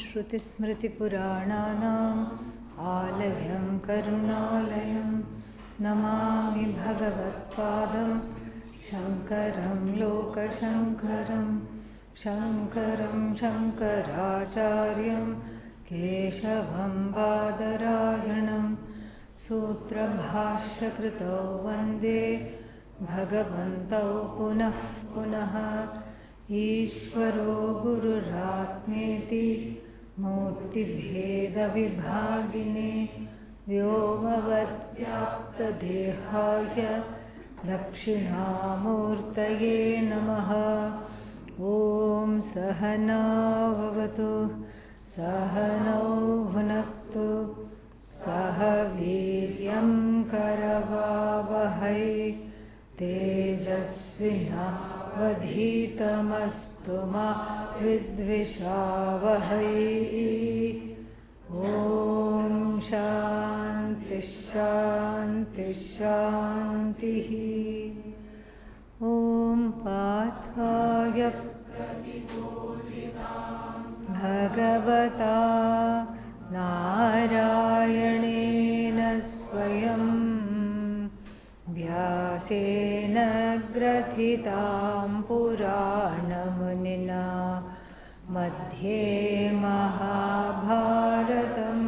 श्रुतिस्मृतिपुराणानाम् आलयं करुणालयं नमामि भगवत्पादं शङ्करं लोकशङ्करं शङ्करं शङ्कराचार्यं केशवं बादरायणं सूत्रभाष्यकृतौ वन्दे भगवन्तौ पुनः पुनः ईश्वरो गुरुरात्मेति मूर्तिभेदविभागिने व्योमवद्व्याप्तदेहाय दक्षिणामूर्तये नमः। ॐ सहना भवतु सहनौ भुनक्तु सह वीर्यं करवावहै तेजस्विनावधीतमस्तु मा विद्विषावहै। ॐ शान्ति शान्ति शान्तिः। ॐ पार्थाय भगवता नारायणेन स्वयं व्यासेन ग्रथितां पुराणमुनिना मध्ये महाभारतम्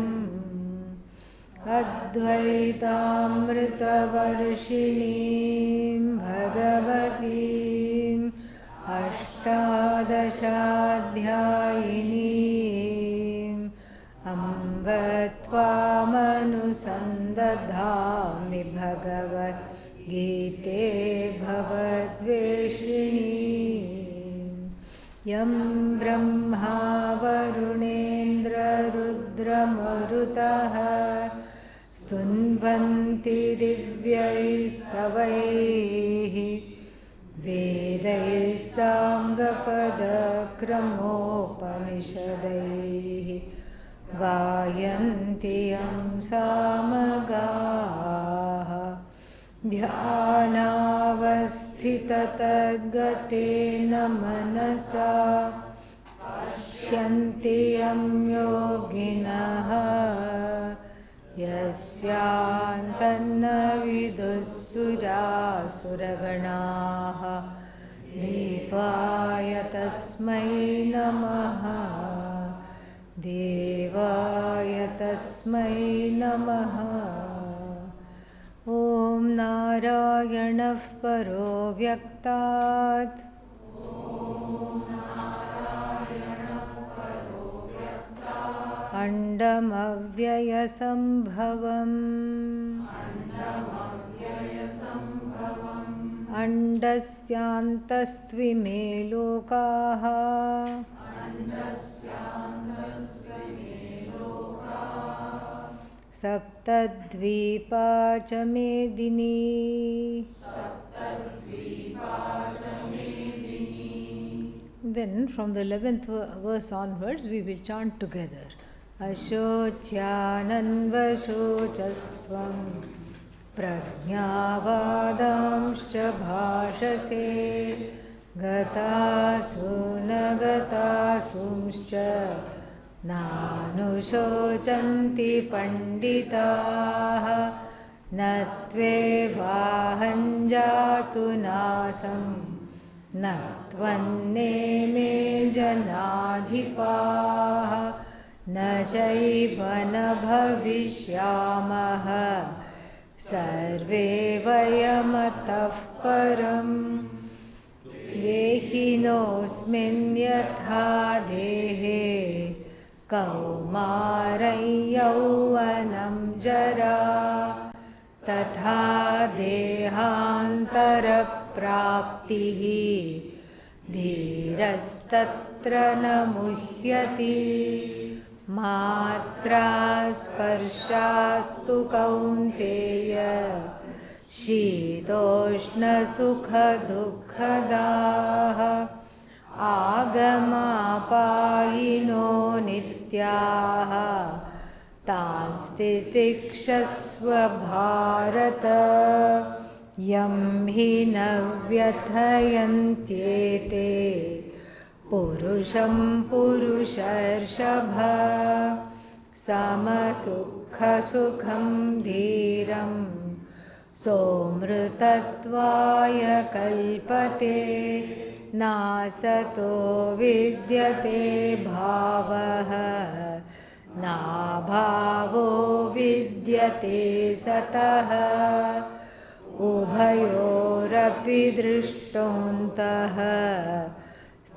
अद्वैतामृतवर्षिणीं भगवतीम् अष्टादशाध्यायिनीम् अम्ब त्वामनुसन्दधामि भगवद्गीते भवद्वेषिणीम् यं ब्रह्मा वरुणेन्द्ररुद्रमरुतः स्तुन्वन्ति दिव्यैस्तवैः वेदैः साङ्गपदक्रमोपनिषदैः गायन्ति यं सामगाः ध्यानावस्थिततद्गतेन मनसा पश्यन्ति यं योगिनः यस्यान्तन्न विदुःसुरासुरगणाः देवाय तस्मै नमः देवाय तस्मै नमः। ॐ नारायणः परो व्यक्तात् अण्डमव्ययसम्भवम् अण्डस्यान्तस्त्विमे लोकाः सप्तद्वीपा च मेदिनी। Then from the 11th verse onwards we will chant together. Ashocyananvashocasvam prajñāvādāṃश्च bhāṣase gatasu nagatasumश्च नानुशोचन्ति पण्डिताः न त्वेवाहञ्जातु नासं न त्वन्नेमे जनाधिपाः न चैव न भविष्यामः सर्वे वयमतः परम् देहिनोऽस्मिन् यथा देहे कौमारं यौवनं जरा तथा देहान्तरप्राप्तिः धीरस्तत्र न मुह्यति मात्रा स्पर्शास्तु कौन्तेय शीतोष्णसुखदुःखदाः आगमापायिनो नित्याः तां स्थितिक्षस्व भारत यं हि न व्यथयन्त्येते Purusham Purusharshabha Samasukha Sukham Dhiram Somrutatvaya Kalpate Nasato Vidyate Bhavaha Nabhavo Vidyate Sataha Ubhayorapi Drishtontaha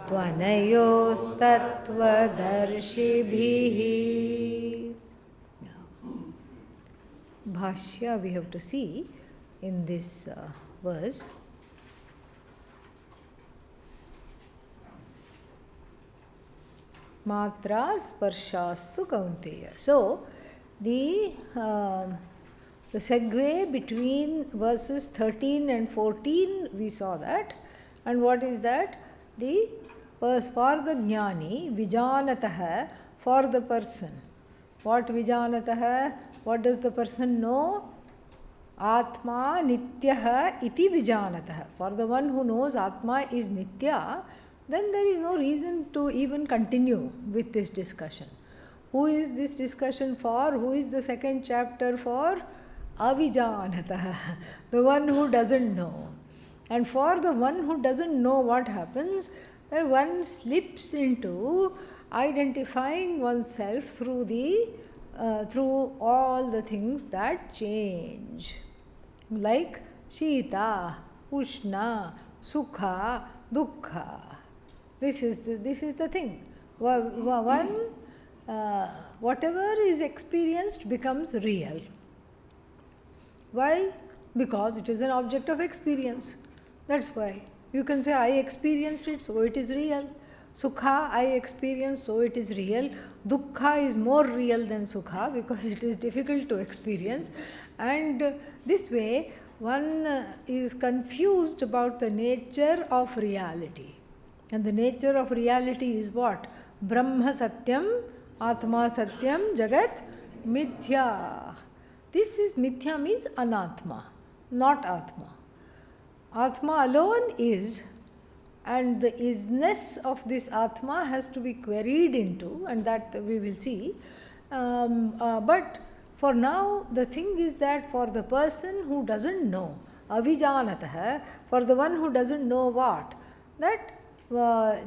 Tvanayostatvadarshibhihi. Bhashya we have to see in this verse. Matra sparshastu kaunteya. So, the segue between verses 13 and 14, we saw that. And what is that? The for the jnani, vijanatah, for the person. What vijanatah? What does the person know? Atma nityah iti vijanatah. For the one who knows Atma is nitya, then there is no reason to even continue with this discussion. Who is this discussion for? Who is the second chapter for? Avijanatah, the one who doesn't know. And for the one who doesn't know what happens, that one slips into identifying oneself through through all the things that change, like Shita, Ushna, Sukha, Dukkha. This is the thing. Whatever is experienced becomes real. Why? Because it is an object of experience. That's why. You can say, I experienced it, so it is real. Sukha, I experienced, so it is real. Dukkha is more real than Sukha because it is difficult to experience. And this way, one is confused about the nature of reality. And the nature of reality is what? Brahma Satyam, Atma Satyam, Jagat Mithya. This is Mithya means Anatma, not Atma. Atma alone is, and the isness of this Atma has to be queried into, and that we will see. But for now, the thing is that for the person who doesn't know, avijanatah, for the one who doesn't know what? That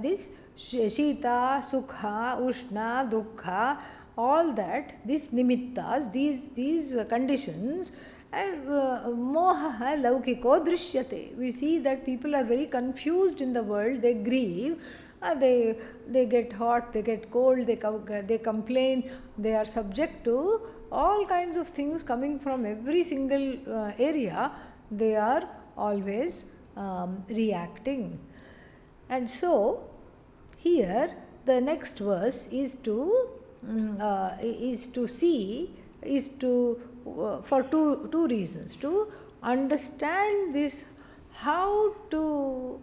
this Shita, Sukha, Ushna, Dukkha, all that, these nimittas, these conditions, moha laukiko drishyate. We see that people are very confused in the world. They grieve, they get hot, they get cold, they complain, they are subject to all kinds of things coming from every single area. They are always reacting. And so here the next verse is for two reasons. To understand this, how to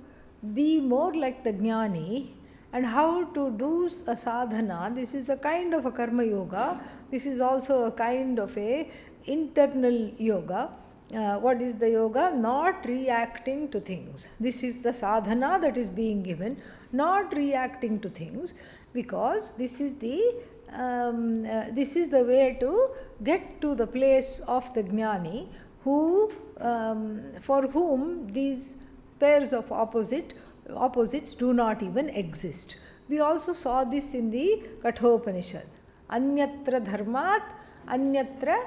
be more like the jnani and how to do a sadhana. This is a kind of a karma yoga. This is also a kind of a internal yoga. What is the yoga? Not reacting to things. This is the sadhana that is being given. Not reacting to things, because this is the way to get to the place of the jnani, who for whom these pairs of opposites do not even exist. We also saw this in the Kathopanishad. Anyatra dharmat, anyatra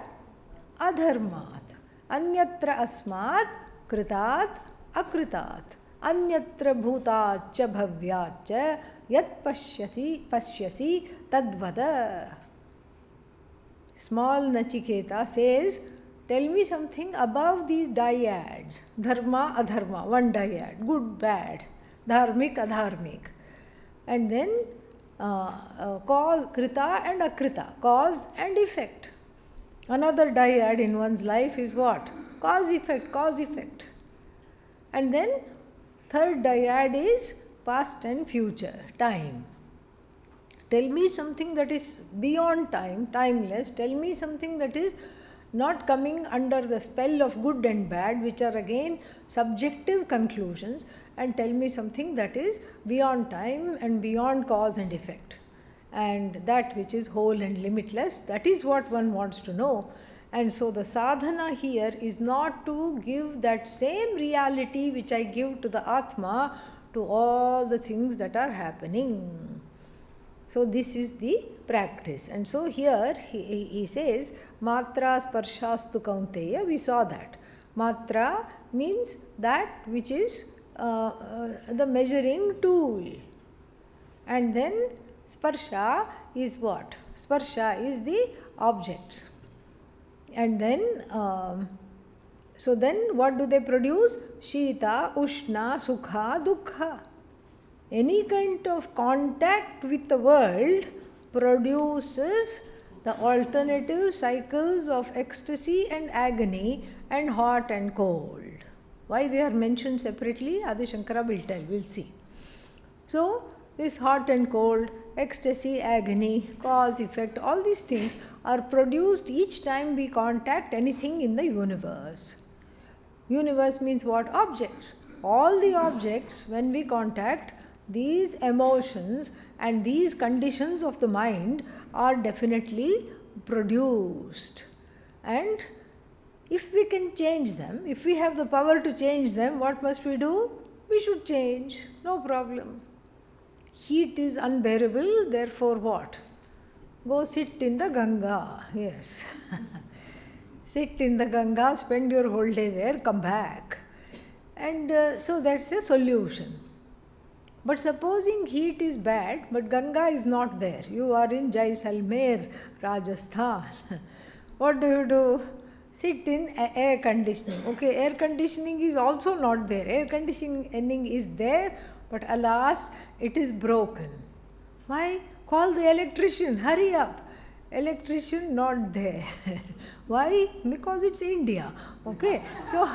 adharmat. Anyatra asmat, kritat, akritat. Anyatra bhutacha bhavyacha yat pashyasi tadvada. Small Nachiketa says, tell me something above these dyads. Dharma, adharma, one dyad, good, bad, dharmik, adharmik. And then cause, krita and akrita, cause and effect. Another dyad in one's life is what? Cause, effect, cause, effect. And then third dyad is past and future, time. Tell me something that is beyond time, timeless. Tell me something that is not coming under the spell of good and bad, which are again subjective conclusions, and tell me something that is beyond time and beyond cause and effect. And that which is whole and limitless, that is what one wants to know. And so the sadhana here is not to give that same reality which I give to the Atma to all the things that are happening. So this is the practice. And so here he says, Matra sparshastu kaunteya, we saw that. Matra means that which is the measuring tool. And then sparsha is what? Sparsha is the objects. And then, so then what do they produce? Shita, Ushna, Sukha, Dukkha. Any kind of contact with the world produces the alternative cycles of ecstasy and agony and hot and cold. Why they are mentioned separately, Adi Shankara will tell, we'll see. So, this hot and cold, ecstasy, agony, cause, effect, all these things are produced each time we contact anything in the universe. Universe means what? Objects. All the objects, when we contact, these emotions and these conditions of the mind are definitely produced. And if we can change them, if we have the power to change them, what must we do? We should change, no problem. Heat is unbearable, therefore what? Go sit in the Ganga, yes. Sit in the Ganga, spend your whole day there, come back. And so that's a solution. But supposing heat is bad, but Ganga is not there. You are in Jaisalmer, Rajasthan. What do? Sit in air conditioning. Okay, air conditioning is also not there. Air conditioning is there, but alas, it is broken. Why? Call the electrician, hurry up. Electrician not there. Why? Because it's India. Okay, so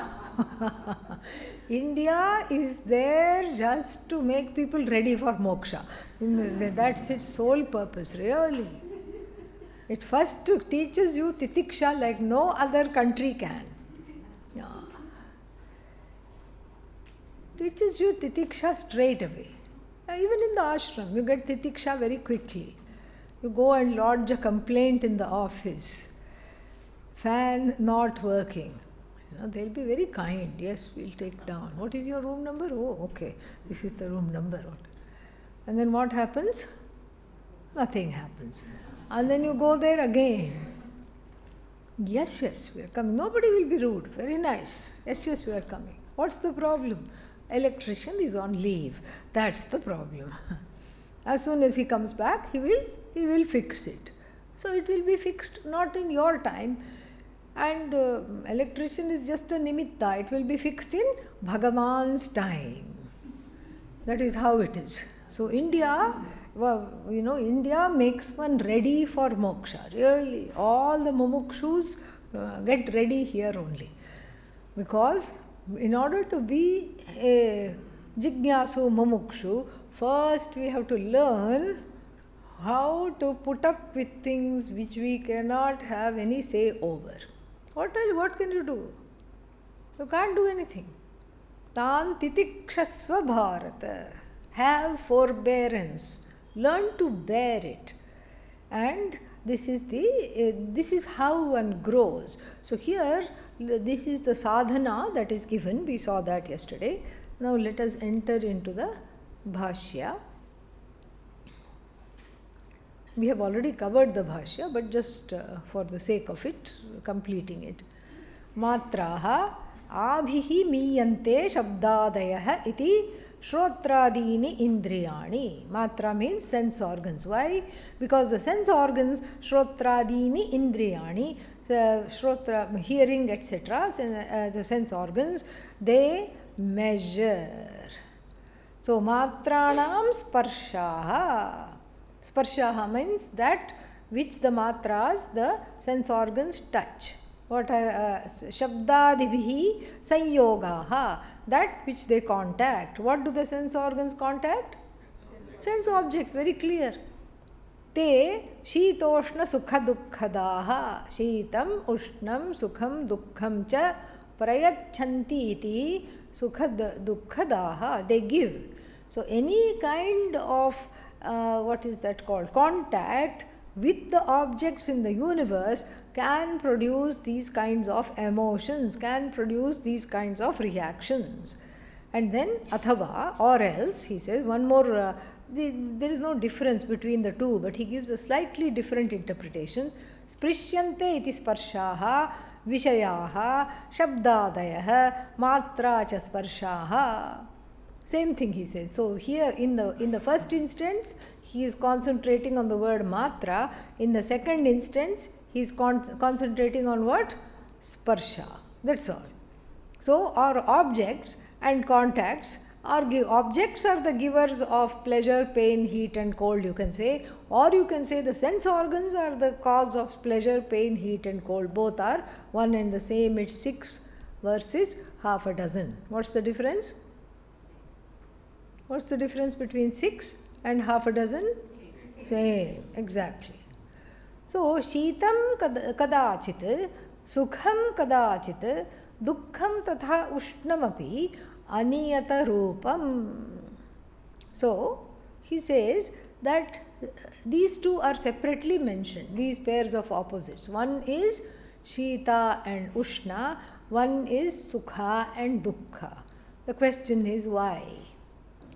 India is there just to make people ready for moksha. That's its sole purpose, really. It first teaches you titiksha like no other country can. Teaches you titiksha straight away. Even in the ashram, you get titiksha very quickly. You go and lodge a complaint in the office. Fan not working. They'll be very kind. Yes, we'll take down. What is your room number? Oh, okay. This is the room number. And then what happens? Nothing happens. And then you go there again. Yes, we are coming. Nobody will be rude. Very nice. Yes, we are coming. What's the problem? Electrician is on leave. That's the problem. As soon as he comes back, he will fix it. So it will be fixed not in your time. And electrician is just a nimitta. It will be fixed in Bhagavan's time. That is how it is. So India, India makes one ready for moksha. Really, all the mumukshus get ready here only. Because in order to be a jignasu mumukshu, first we have to learn how to put up with things which we cannot have any say over. What can you do? You can't do anything. Tan titikshasva bharata. Have forbearance. Learn to bear it. And this is how one grows. So here, this is the sadhana that is given. We saw that yesterday. Now let us enter into the Bhashya. We have already covered the Bhashya, but just for the sake of it, completing it. Matraha abhihi miyante shabdadayah iti Shrotradini indriyani. Matra means sense organs. Why? Because the sense organs, Shrotradini indriyani, Shrotra, hearing, etc., the sense organs, they measure. So, matranam sparshaha. Sparshaha means that which the matras, the sense organs touch. What Shabdadibhi sanyogaha, that which they contact. What do the sense organs contact? Sense objects, very clear. te shitoshna sukha dukkhadaha. Shitam, ushnam, sukham, dukkham cha prayachanti iti sukha dukkhadaha. They give. So any kind of what is that called? Contact with the objects in the universe can produce these kinds of emotions, can produce these kinds of reactions. And then athava, or else, he says one more, there is no difference between the two, but he gives a slightly different interpretation. Sprishyante iti sparshaha vishayaha shabdadayah matra cha sparshaha. Same thing he says. So here in the first instance, he is concentrating on the word matra. In the second instance, he is concentrating on what? Sparsha. That's all. So our objects and contacts are objects are the givers of pleasure, pain, heat and cold, you can say. Or you can say the sense organs are the cause of pleasure, pain, heat and cold. Both are one and the same. It's 6 versus half a dozen. What's the difference? What's the difference between 6 and half a dozen? Same, exactly. So, Shitam kadachit, Sukham kadachit, Dukkham tatha Ushnamapi, Aniyata Rupam. So, he says that these two are separately mentioned, these pairs of opposites. One is Shita and Ushna, one is Sukha and Dukkha. The question is why?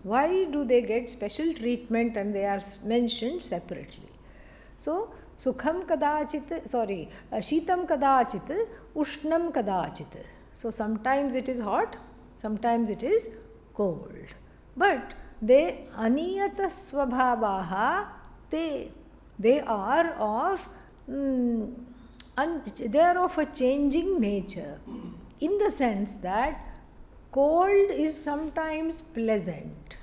Why do they get special treatment and they are mentioned separately? So, Sukham kadachit, Shitam kadachit, Ushnam kadachit. So, sometimes it is hot, sometimes it is cold. But they aniyata swabhavaha, they are of a changing nature, in the sense that cold is sometimes pleasant.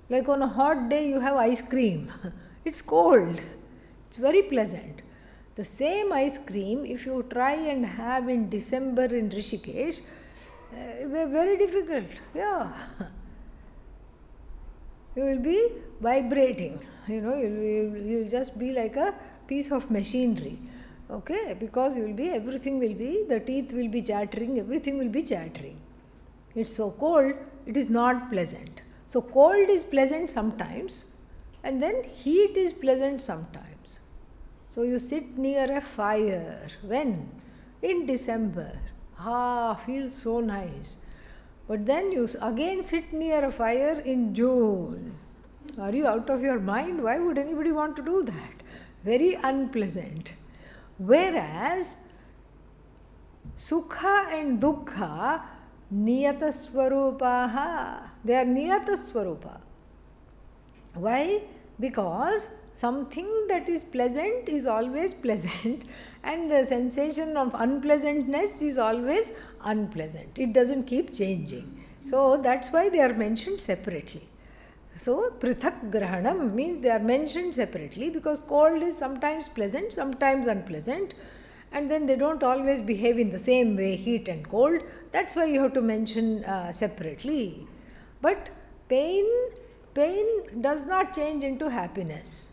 Like on a hot day you have ice cream. It's cold. It's very pleasant. The same ice cream, if you try and have in December in Rishikesh, very difficult. Yeah. You will be vibrating. You'll just be like a piece of machinery. Okay? Because everything will be, the teeth will be chattering, everything will be chattering. It's so cold, it is not pleasant. So cold is pleasant sometimes, and then heat is pleasant sometimes. So you sit near a fire. When? In December. Feels so nice. But then you again sit near a fire in June. Are you out of your mind? Why would anybody want to do that? Very unpleasant. Whereas Sukha and Dukkha, Niyata Swarupaha. They are Niyata Swarupa. Why? Because something that is pleasant is always pleasant and the sensation of unpleasantness is always unpleasant. It doesn't keep changing. So that's why they are mentioned separately. So Prithak Grahanam means they are mentioned separately because cold is sometimes pleasant, sometimes unpleasant. And then they don't always behave in the same way, heat and cold. That's why you have to mention separately. But pain does not change into happiness.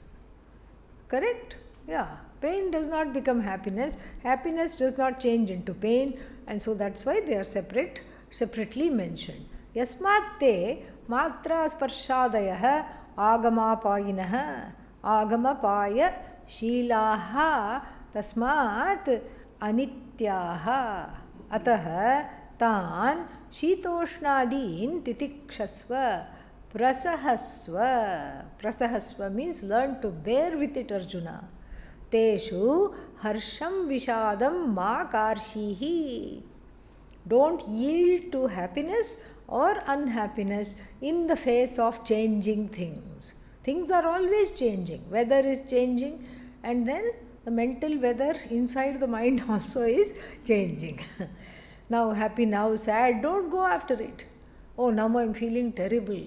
Correct? Yeah. Pain does not become happiness. Happiness does not change into pain. And so that's why they are separately mentioned. Yasmat te matra sparshadayah agamapayinah agamapaya shilaha tasmat anityaha atah tan shitoshnadin titikshasva prasahasva means learn to bear with it, Arjuna. Teshu harsham vishadam ma karshihi. Don't yield to happiness or unhappiness in the face of changing things. Things are always changing. Weather is changing, and then the mental weather inside the mind also is changing. Now happy, now sad, don't go after it. Oh, now I'm feeling terrible.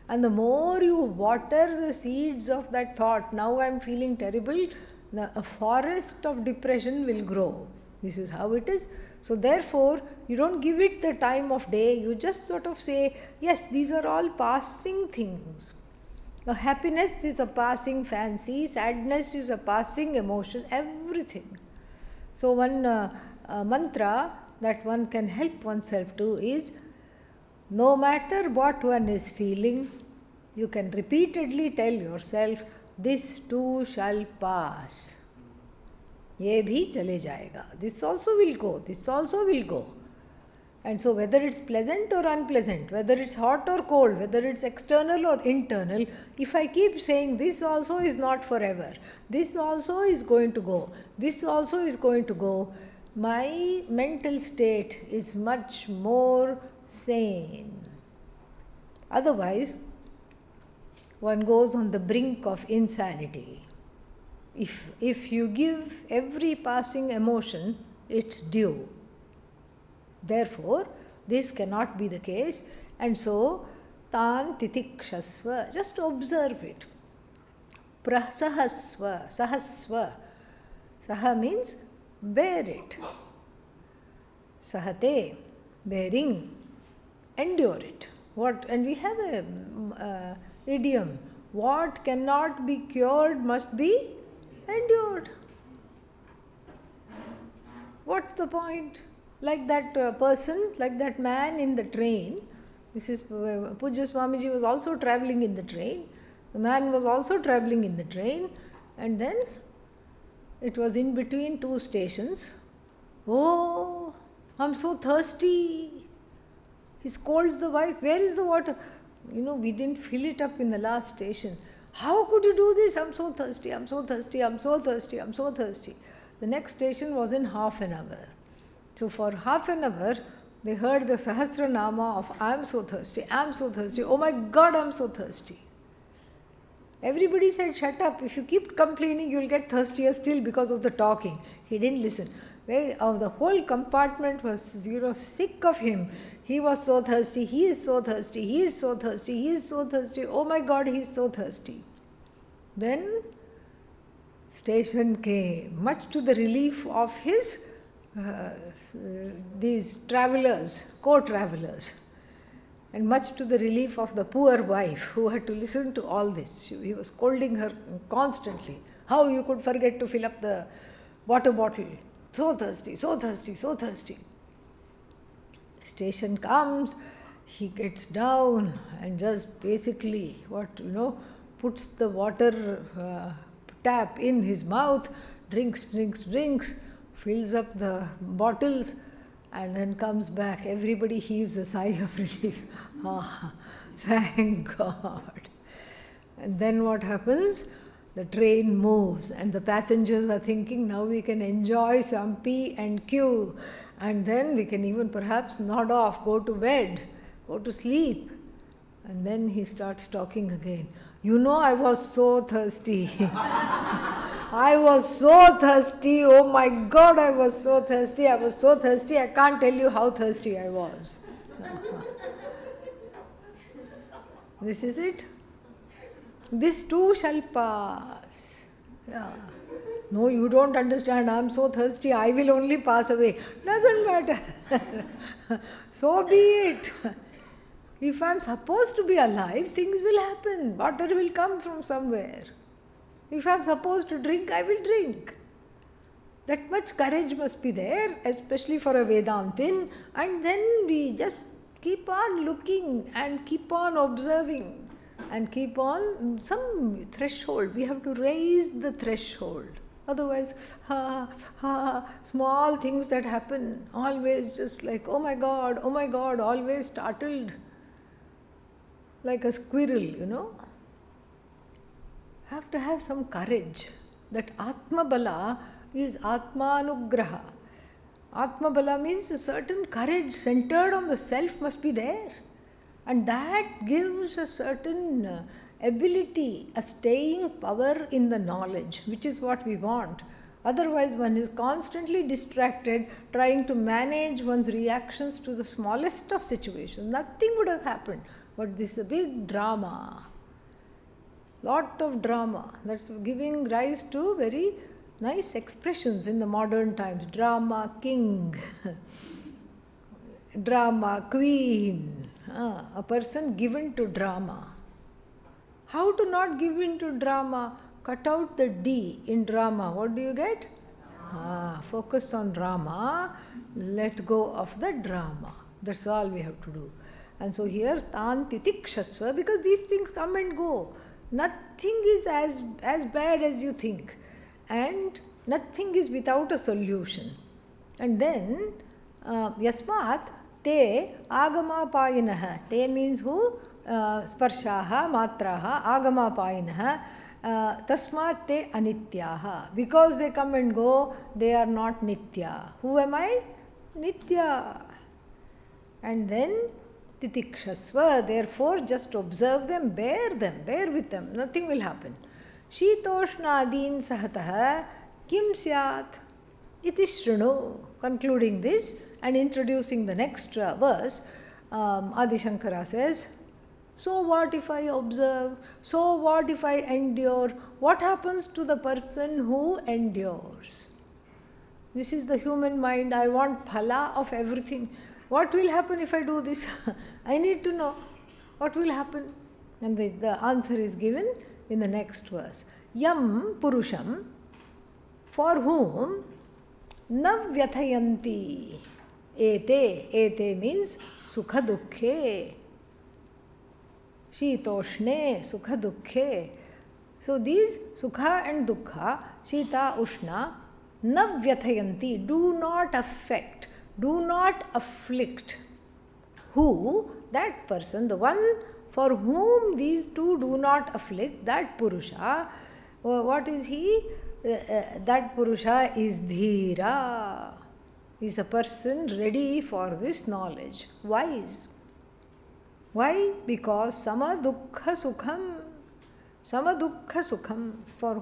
And the more you water the seeds of that thought, now I'm feeling terrible, a forest of depression will grow. This is how it is. So therefore, you don't give it the time of day. You just sort of say, yes, these are all passing things. Happiness is a passing fancy, sadness is a passing emotion, everything. So one mantra that one can help oneself to is, no matter what one is feeling, you can repeatedly tell yourself, this too shall pass. ये भी चले जाएगा. This also will go. This also will go. And so whether it's pleasant or unpleasant, whether it's hot or cold, whether it's external or internal, if I keep saying this also is not forever, this also is going to go, this also is going to go, my mental state is much more sane. Otherwise, one goes on the brink of insanity. If you give every passing emotion its due. Therefore, this cannot be the case, and so tan titikshasva, just observe it. Prasahasva, sahasva. Saha means bear it. Sahate, bearing, endure it. What? And we have a idiom, what cannot be cured must be endured. What's the point? Like that person, like that man in the train. This is Pujya Swamiji was also travelling in the train. The man was also travelling in the train, and then it was in between two stations. Oh, I'm so thirsty. He scolds the wife, where is the water? We didn't fill it up in the last station. How could you do this? I'm so thirsty, I'm so thirsty, I'm so thirsty, I'm so thirsty. The next station was in half an hour. So for half an hour, they heard the Sahasranama of I'm so thirsty, oh my God, I'm so thirsty. Everybody said, shut up, if you keep complaining, you'll get thirstier still because of the talking. He didn't listen. The whole compartment was sick of him. He was so thirsty, he is so thirsty, he is so thirsty, he is so thirsty, oh my God, he is so thirsty. Then station came, much to the relief of his these travelers, co-travelers, and much to the relief of the poor wife who had to listen to all this. He was scolding her constantly. How you could forget to fill up the water bottle? So thirsty, so thirsty, so thirsty. Station comes, he gets down and just basically puts the water tap in his mouth, drinks, fills up the bottles, and then comes back. Everybody heaves a sigh of relief. Ah, thank God. And then what happens? The train moves and the passengers are thinking, now we can enjoy some P and Q, and then we can even perhaps nod off, go to bed, go to sleep. And then he starts talking again. I was so thirsty. I was so thirsty. Oh my God, I was so thirsty. I can't tell you how thirsty I was. This is it. This too shall pass. Yeah. No, you don't understand. I'm so thirsty. I will only pass away. Doesn't matter. So be it. If I'm supposed to be alive, things will happen. Water will come from somewhere. If I'm supposed to drink, I will drink. That much courage must be there, especially for a Vedantin. And then we just keep on looking and keep on observing and keep on some threshold. We have to raise the threshold. Otherwise, small things that happen, always just like, oh my God, always startled. Like a squirrel, Have to have some courage. That Atma Bala is Atmanugraha. Atma Bala means a certain courage centered on the self must be there. And that gives a certain ability, a staying power in the knowledge, which is what we want. Otherwise, one is constantly distracted, trying to manage one's reactions to the smallest of situations. Nothing would have happened. But this is a big drama. Lot of drama. That's giving rise to very nice expressions in the modern times. Drama king, drama queen. A person given to drama. How to not give in to drama? Cut out the D in drama. What do you get? Focus on Rama, let go of the drama. That's all we have to do. And so here, tan titikshasva, because these things come and go. Nothing is as bad as you think. And nothing is without a solution. And then, yasmat te agamapayinaha. Te means who? Sparshaha, matraha, agamapayinaha. Tasmat te anityaha. Because they come and go, they are not nitya. Who am I? Nitya. And then titikshasva. Therefore, just observe them, bear with them. Nothing will happen. Shitoshnadin sahatah kim syat iti shrinu. Concluding this and introducing the next verse, Adi Shankara says, so what if I observe? So what if I endure? What happens to the person who endures? This is the human mind. I want phala of everything. What will happen if I do this? I need to know what will happen. And the answer is given in the next verse. Yam purusham, for whom nav vyathayanti ete means sukha dukkhe. Shitoshne, sukha dukkhe. So these sukha and dukkha, shita, ushna, nav vyathayanti, do not affect, do not afflict. Who? That person, the one for whom these two do not afflict, that Purusha. What is he? That Purusha is dhira. Is a person ready for this knowledge, wise. Why? Because sama dukkha sukham, for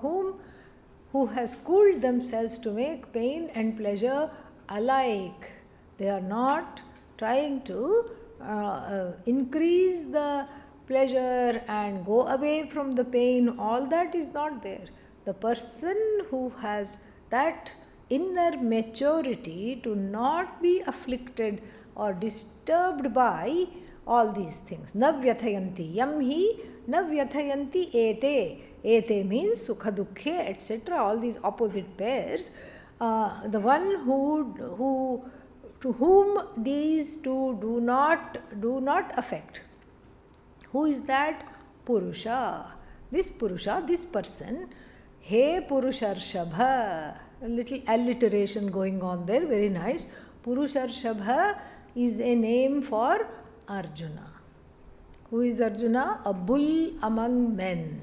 who has schooled themselves to make pain and pleasure alike. They are not trying to increase the pleasure and go away from the pain. All that is not there. The person who has that inner maturity to not be afflicted or disturbed by all these things. Navyathayanti. Yam hi navyathayanti ete. Ete means sukha dukkhe, etc. All these opposite pairs. The one who to whom these two do not affect. Who is that? Purusha. This Purusha, this person. He Purusharshabha. A little alliteration going on there, very nice. Purusharshabha is a name for Arjuna. Who is Arjuna? A bull among men.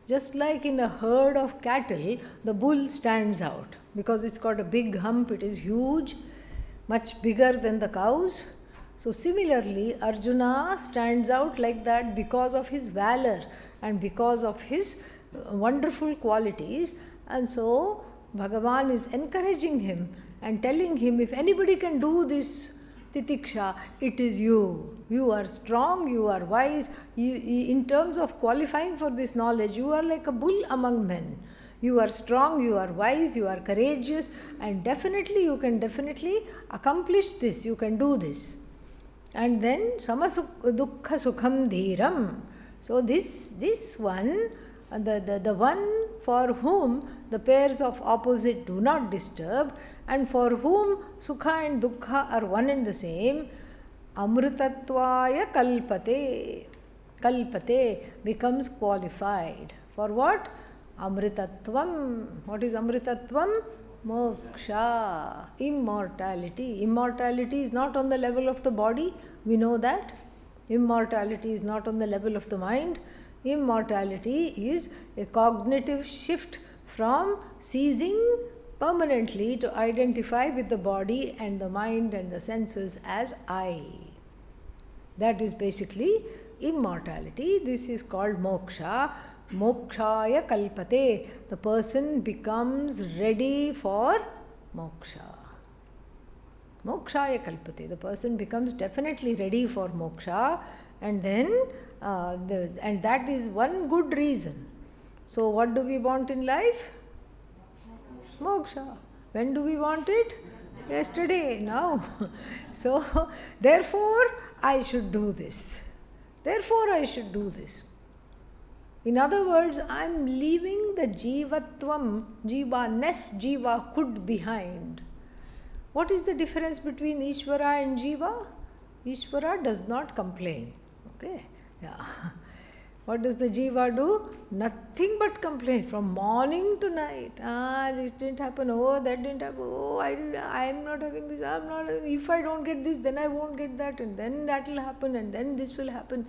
Just like in a herd of cattle, the bull stands out because it's got a big hump, it is huge, much bigger than the cows. So similarly, Arjuna stands out like that because of his valor and because of his wonderful qualities. And so Bhagavan is encouraging him and telling him, if anybody can do this titiksha, it is you. You are strong, you are wise. In terms of qualifying for this knowledge, you are like a bull among men. You are strong, you are wise, you are courageous, and you can definitely accomplish this. You can do this. And then dukkha sukham dhiram. So this one, the one for whom the pairs of opposite do not disturb, and for whom sukha and dukkha are one and the same, amritatvaya kalpate. Kalpate becomes qualified. For what? Amritatvam. What is amritatvam? Moksha. Immortality. Immortality is not on the level of the body. We know that. Immortality is not on the level of the mind. Immortality is a cognitive shift from ceasing permanently to identify with the body and the mind and the senses as I. That is basically immortality. This is called moksha. Mokshaya kalpate. The person becomes ready for moksha. Mokshaya kalpate. The person becomes definitely ready for moksha, and then and that is one good reason. So what do we want in life? Moksha. When do we want it? Yesterday, now. So therefore I should do this. Therefore I should do this. In other words, I am leaving the jivatvam, jiva-ness, jiva-hood behind. What is the difference between Ishvara and Jiva? Ishvara does not complain. Okay? Yeah. What does the Jiva do? Nothing but complain from morning to night. This didn't happen. Oh, that didn't happen. Oh, I am not having this. I am not. If I don't get this, then I won't get that, and then that will happen, and then this will happen.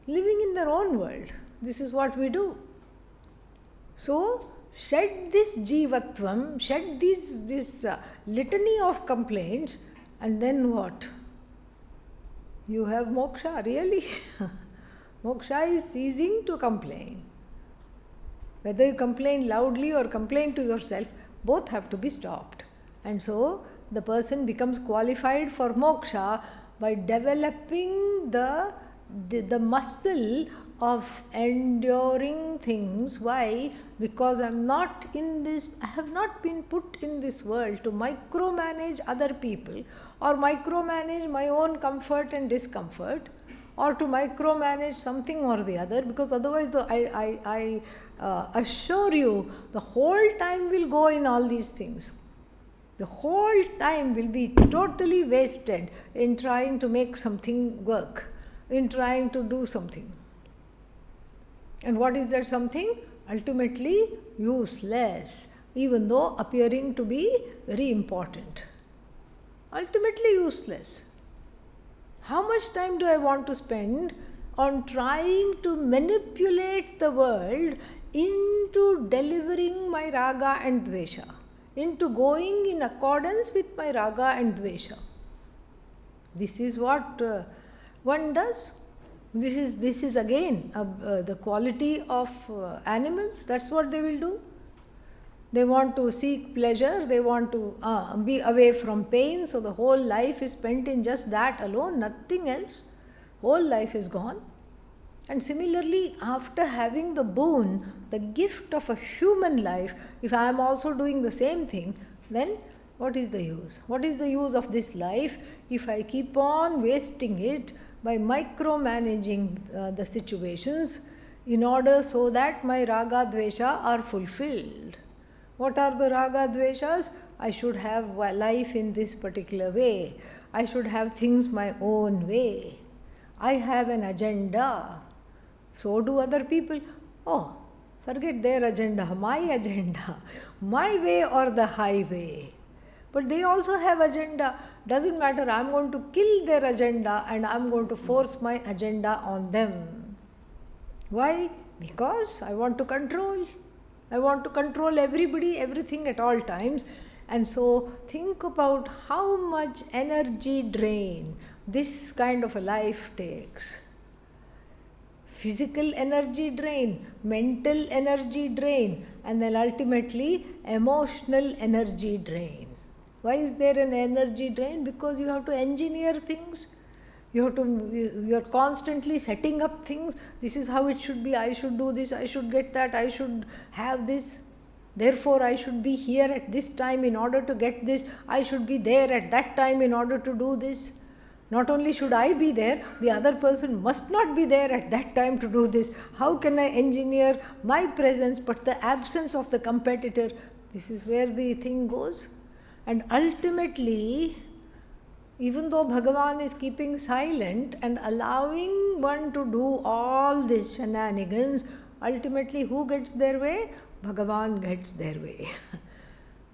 Living in their own world. This is what we do. So, shed this jivatvam, shed this litany of complaints, and then what? You have moksha, really? Moksha is ceasing to complain. Whether you complain loudly or complain to yourself, both have to be stopped. And so, the person becomes qualified for moksha by developing the muscle of enduring things. Why? Because I have not been put in this world to micromanage other people or micromanage my own comfort and discomfort or to micromanage something or the other, because otherwise I assure you the whole time will go in all these things. The whole time will be totally wasted in trying to make something work, in trying to do something. And what is that something? Ultimately useless, even though appearing to be very important. Ultimately useless. How much time do I want to spend on trying to manipulate the world into delivering my raga and dvesha, into going in accordance with my raga and dvesha? This is what one does. This is again the quality of animals. That's what they will do. They want to seek pleasure, they want to be away from pain, so the whole life is spent in just that alone, nothing else. Whole life is gone. And similarly, after having the boon, the gift of a human life, if I am also doing the same thing, then what is the use? What is the use of this life if I keep on wasting it by micromanaging the situations in order so that my raga dvesha are fulfilled? What are the raga dveshas? I should have life in this particular way. I should have things my own way. I have an agenda. So do other people. Oh, forget their agenda, my way or the highway. But they also have agenda. Doesn't matter, I am going to kill their agenda and I am going to force my agenda on them. Why? Because I want to control. I want to control everybody, everything at all times. And so think about how much energy drain this kind of a life takes. Physical energy drain, mental energy drain, and then ultimately emotional energy drain. Why is there an energy drain? Because you have to engineer things. You are constantly setting up things. This is how it should be. I should do this. I should get that. I should have this. Therefore, I should be here at this time in order to get this. I should be there at that time in order to do this. Not only should I be there, the other person must not be there at that time to do this. How can I engineer my presence but the absence of the competitor? This is where the thing goes. And ultimately, even though Bhagavan is keeping silent and allowing one to do all these shenanigans, ultimately who gets their way? Bhagavan gets their way.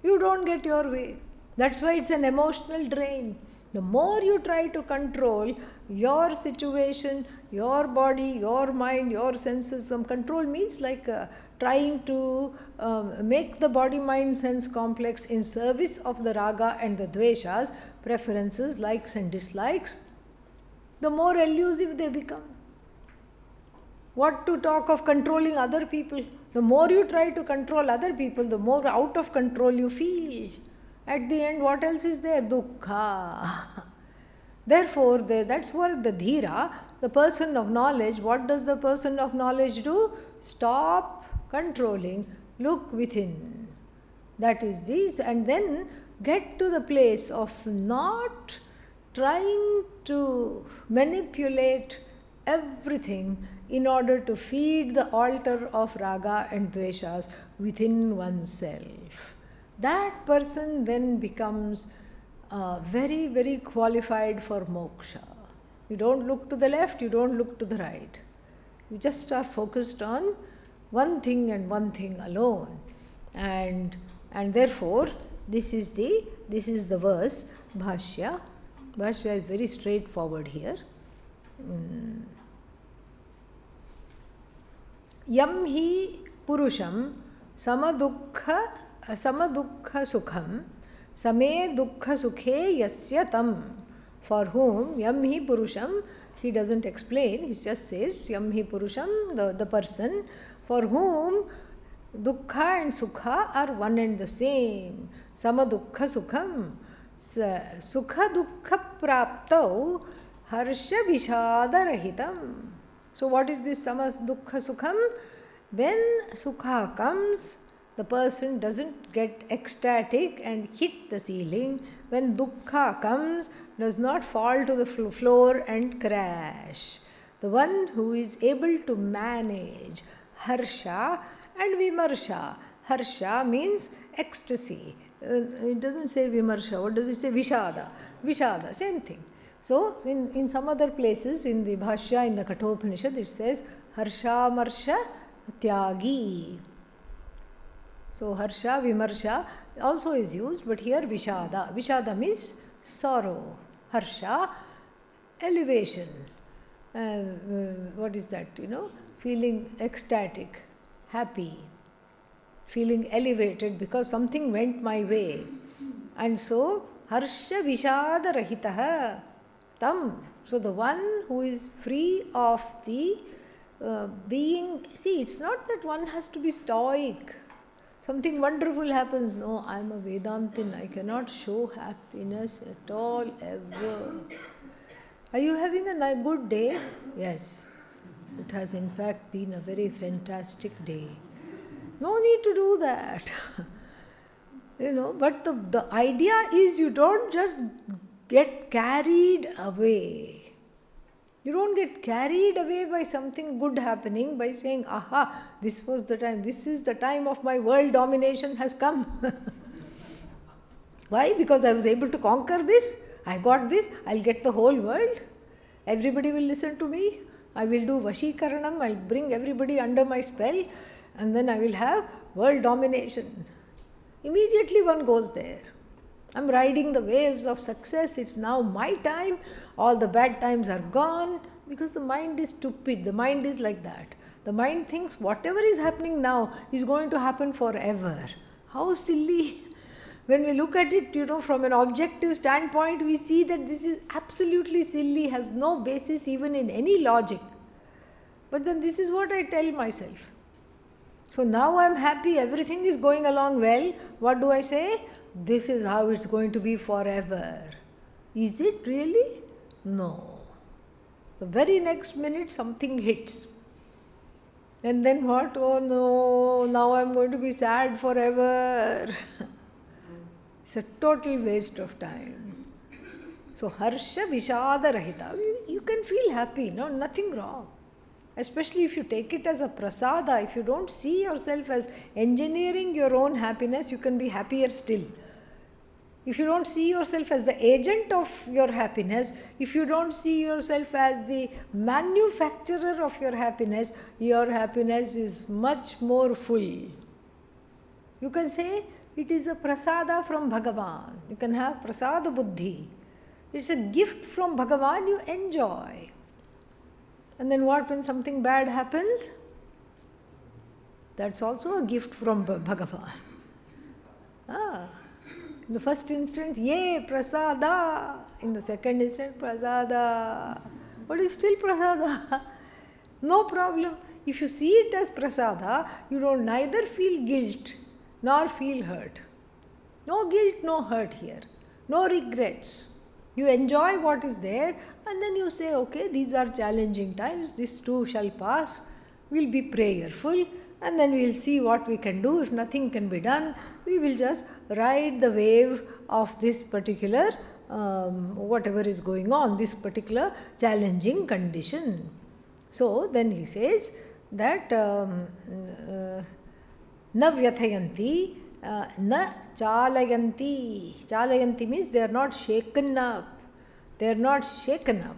You don't get your way. That's why it's an emotional drain. The more you try to control your situation, your body, your mind, your senses, some control means like trying to make the body-mind sense complex in service of the raga and the dveshas, preferences, likes and dislikes, the more elusive they become. What to talk of controlling other people? The more you try to control other people, the more out of control you feel. At the end, what else is there? Dukkha. Therefore, that's what the dhira, the person of knowledge, what does the person of knowledge do? Stop controlling, look within. That is this, and then get to the place of not trying to manipulate everything in order to feed the altar of raga and dveshas within oneself. That person then becomes very, very qualified for moksha. You don't look to the left, you don't look to the right. You just are focused on one thing and one thing alone. And therefore, this is the verse, Bhashya. Bhashya is very straightforward here. Yam hi purusham samadukha sukham same dukkha sukhe yasya tam. For whom yam hi purusham, he doesn't explain, he just says yam hi purusham, the person for whom dukkha and sukha are one and the same. Samadukha sukham. Sukha dukkha praptau harsha vishada rahitam. So what is this samadukha sukham? When sukha comes, the person doesn't get ecstatic and hit the ceiling. When dukkha comes, does not fall to the floor and crash. The one who is able to manage harsha and vimarsha. Harsha means ecstasy. It doesn't say vimarsha. What does it say? Vishada. Vishada, same thing. So, in some other places, in the Bhashya, in the Kathopanishad, it says harsha marsha tyagi. So, harsha, vimarsha also is used, but here vishada. Vishada means sorrow. Harsha, elevation. What is that? Feeling ecstatic, happy, feeling elevated because something went my way. And so, harsha vishada rahitaha tam. So, the one who is free of the being, see, it's not that one has to be stoic. Something wonderful happens. No, I am a Vedantin. I cannot show happiness at all, ever. Are you having a good day? Yes. It has in fact been a very fantastic day. No need to do that. But the idea is you don't just get carried away. You don't get carried away by something good happening by saying, aha, this was the time, this is the time of my world domination has come. Why? Because I was able to conquer this, I got this, I'll get the whole world. Everybody will listen to me. I will do Vashikaranam, I'll bring everybody under my spell, and then I will have world domination. Immediately one goes there. I'm riding the waves of success, it's now my time, all the bad times are gone, because the mind is stupid, the mind is like that. The mind thinks whatever is happening now is going to happen forever. How silly! When we look at it, from an objective standpoint, we see that this is absolutely silly, has no basis even in any logic. But then this is what I tell myself. So now I'm happy, everything is going along well. What do I say? This is how it's going to be forever. Is it really? No. The very next minute something hits. And then what? Oh no, now I'm going to be sad forever. It's a total waste of time. So harsha vishada rahita, you can feel happy, nothing wrong. Especially if you take it as a prasada, if you don't see yourself as engineering your own happiness, you can be happier still. If you don't see yourself as the agent of your happiness, if you don't see yourself as the manufacturer of your happiness is much more full. You can say it is a prasada from Bhagavan. You can have prasada buddhi. It's a gift from Bhagavan you enjoy. And then what when something bad happens? That's also a gift from Bhagavan. In the first instance, yay, prasada. In the second instance, prasada. But it's still prasada. No problem. If you see it as prasada, you don't neither feel guilt nor feel hurt. No guilt, no hurt here. No regrets. You enjoy what is there and then you say, okay, these are challenging times, this too shall pass. We'll be prayerful and then we'll see what we can do. If nothing can be done, we will just ride the wave of this particular, whatever is going on, this particular challenging condition. So then he says that na vyathayanti, na chalayanti. Chalayanti means they are not shaken up. They are not shaken up.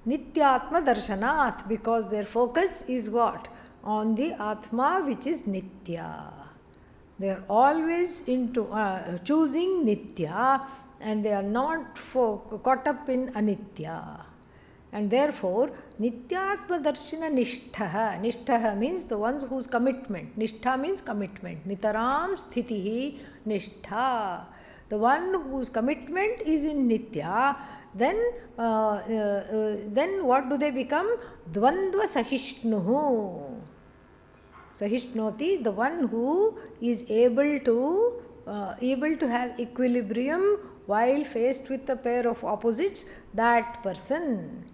Nityatma darshanat, because their focus is what? On the Atma which is Nitya. They are always into choosing Nitya, and they are not caught up in Anitya. And therefore, Nityatma Darshina Nishtha. Nishtha means the ones whose commitment. Nishtha means commitment. Nitaram Sthitihi Nishtha. The one whose commitment is in Nitya, then what do they become? Dvandva Sahishnuhu. Sahishnoti, the one who is able to have equilibrium while faced with a pair of opposites, that person.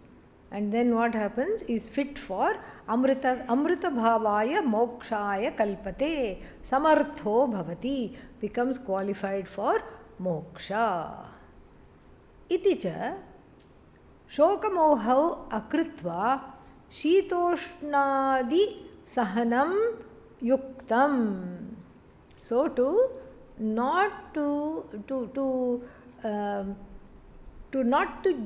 And then what happens is fit for Amrita Bhavaya Mokshaya Kalpate. Samartho Bhavati, becomes qualified for moksha. Iti cha shokamohau akritva shitoshnadi sahanam yuktam. So to not to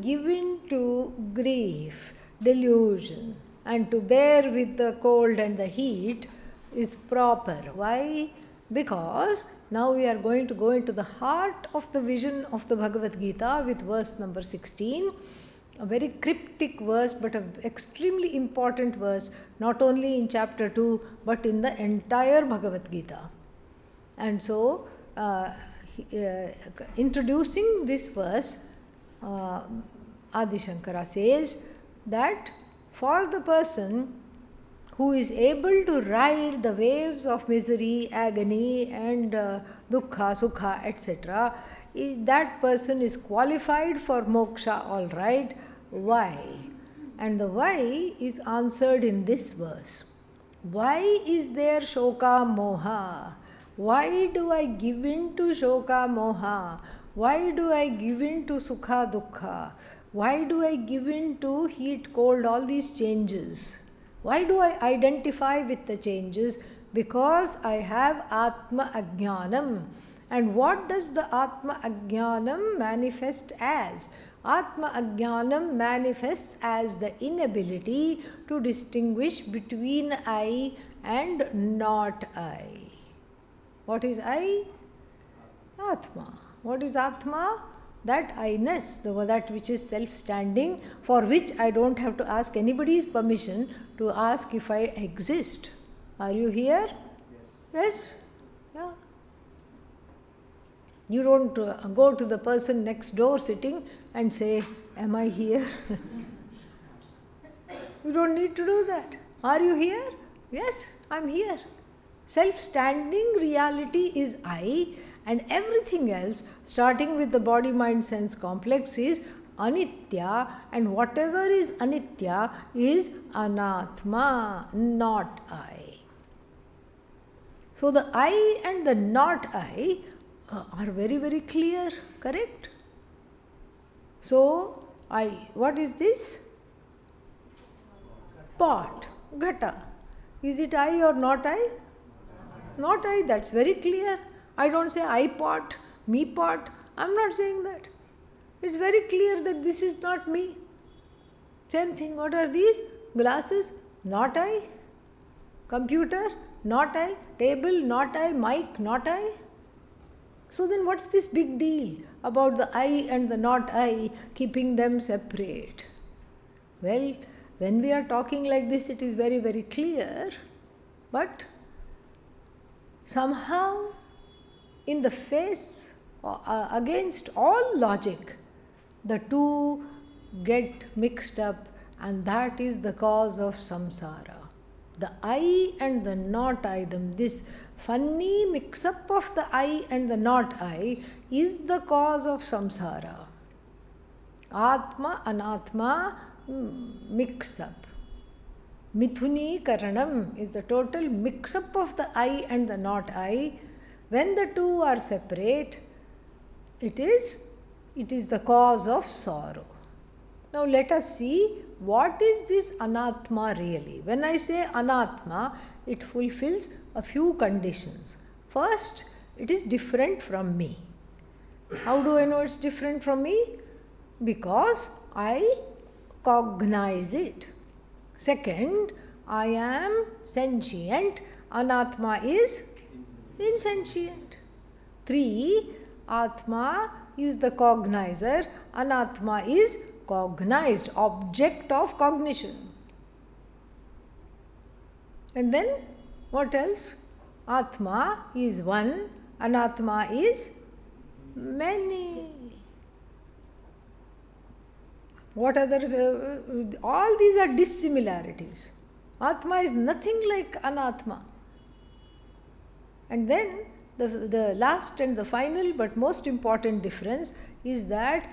give in to grief, delusion, and to bear with the cold and the heat is proper. Why? Because now we are going to go into the heart of the vision of the Bhagavad Gita with verse number 16. A very cryptic verse, but an extremely important verse, not only in chapter 2, but in the entire Bhagavad Gita. And so, introducing this verse, Adi Shankara says that for the person who is able to ride the waves of misery, agony, and dukkha, sukha, etc., that person is qualified for moksha, all right. Why? And the why is answered in this verse. Why is there shoka moha? Why do I give in to shoka moha? Why do I give in to sukha dukkha? Why do I give in to heat, cold, all these changes? Why do I identify with the changes? Because I have Atma Ajnanam. And what does the Atma Ajnanam manifest as? Atma Ajnanam manifests as the inability to distinguish between I and not I. What is I? Atma. What is Atma? That I-ness, that which is self-standing, for which I don't have to ask anybody's permission to ask if I exist. Are you here? Yes? Yeah. You don't go to the person next door sitting and say, am I here? You don't need to do that. Are you here? Yes, I'm here. Self-standing reality is I, and everything else, starting with the body-mind-sense complex, is anitya, and whatever is anitya is anatma, not I. So the I and the not I are very, very clear, correct? So, what is this? Pot, ghata. Is it I or not I? Not I, that's very clear. I don't say I pot, me pot. I'm not saying that. It's very clear that this is not me. Same thing, what are these? Glasses, not I. Computer, not I. Table, not I. Mic, not I. So then what's this big deal about the I and the not I, keeping them separate? Well, when we are talking like this, it is very, very clear, but somehow in the face, against all logic, the two get mixed up, and that is the cause of samsara. The I and the not I, this funny mix-up of the I and the not I is the cause of samsara. Atma, anatma, mix-up. Mithuni karanam is the total mix-up of the I and the not I. When the two are separate, it is the cause of sorrow. Now let us see what is this anatma really. When I say anatma, it fulfills a few conditions. First, it is different from me. How do I know it's different from me? Because I cognize it. Second, I am sentient. Anatma is insentient. 3, Atma is the cognizer. Anatma is cognized, object of cognition. And then what else? Atma is one, Anatma is many. What other? All these are dissimilarities. Atma is nothing like Anatma. And then the last and the final but most important difference is that